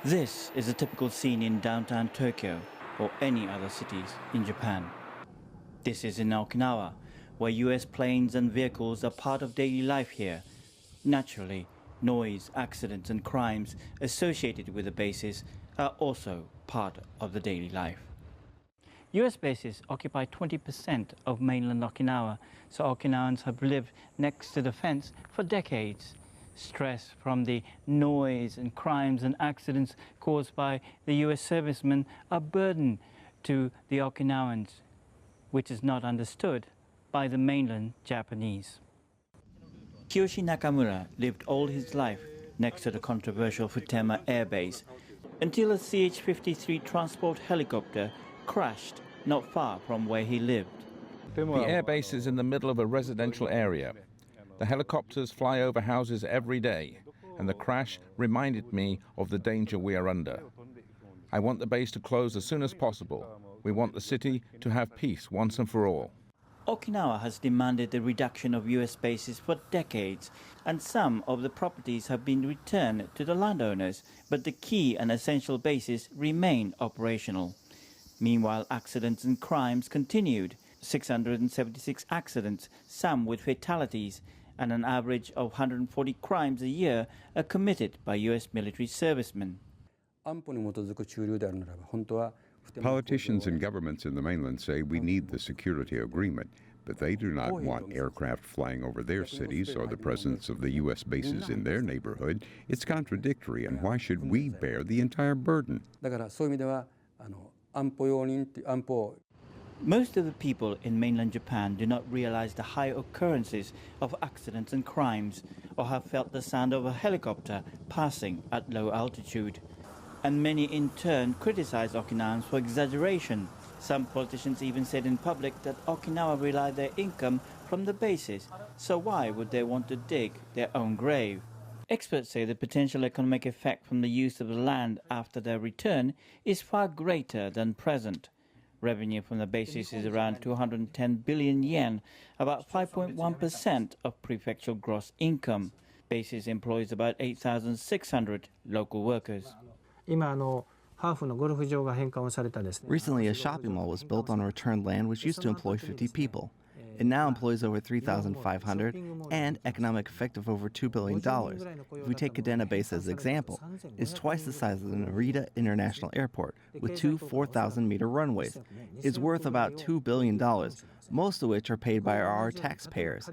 This is a typical scene in downtown Tokyo or any other cities in Japan. This is in Okinawa, where US planes and vehicles are part of daily life here. Naturally, noise, accidents and crimes associated with the bases are also part of the daily life. US bases occupy 20% of mainland Okinawa, so Okinawans have lived next to the fence for decades. Stress from the noise and crimes and accidents caused by the US servicemen are a burden to the Okinawans, which is not understood by the mainland Japanese. Kiyoshi Nakamura lived all his life next to the controversial Futema Air Base until a CH-53 transport helicopter crashed not far from where he lived. The air base is in the middle of a residential area. The helicopters fly over houses every day, and the crash reminded me of the danger we are under. I want the base to close as soon as possible. We want the city to have peace once and for all. Okinawa has demanded the reduction of US bases for decades, and some of the properties have been returned to the landowners, but the key and essential bases remain operational. Meanwhile, accidents and crimes continued. 676 accidents, some with fatalities, and an average of 140 crimes a year are committed by US military servicemen. Politicians and governments in the mainland say we need the security agreement, but they do not want aircraft flying over their cities or the presence of the U.S. bases in their neighborhood. It's contradictory, and why should we bear the entire burden? Most of the people in mainland Japan do not realize the high occurrences of accidents and crimes, or have felt the sound of a helicopter passing at low altitude. And many in turn criticize Okinawans for exaggeration. Some politicians even said in public that Okinawa rely their income from the bases, so why would they want to dig their own grave? Experts say the potential economic effect from the use of the land after their return is far greater than present. Revenue from the bases is around 210 billion yen, about 5.1% of prefectural gross income. Bases employs about 8,600 local workers. Recently, a shopping mall was built on returned land which used to employ 50 people. It now employs over 3,500 and economic effect of over $2 billion. If we take Kadena Base as an example, it's twice the size of the Narita International Airport with two 4,000-meter runways. It's worth about $2 billion, most of which are paid by our taxpayers.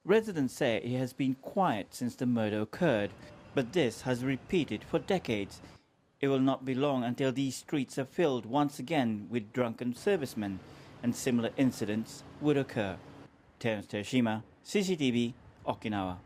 Residents say it has been quiet since the murder occurred, but this has repeated for decades. It will not be long until these streets are filled once again with drunken servicemen, and similar incidents would occur. Terrence, Terashima, CCTV, Okinawa.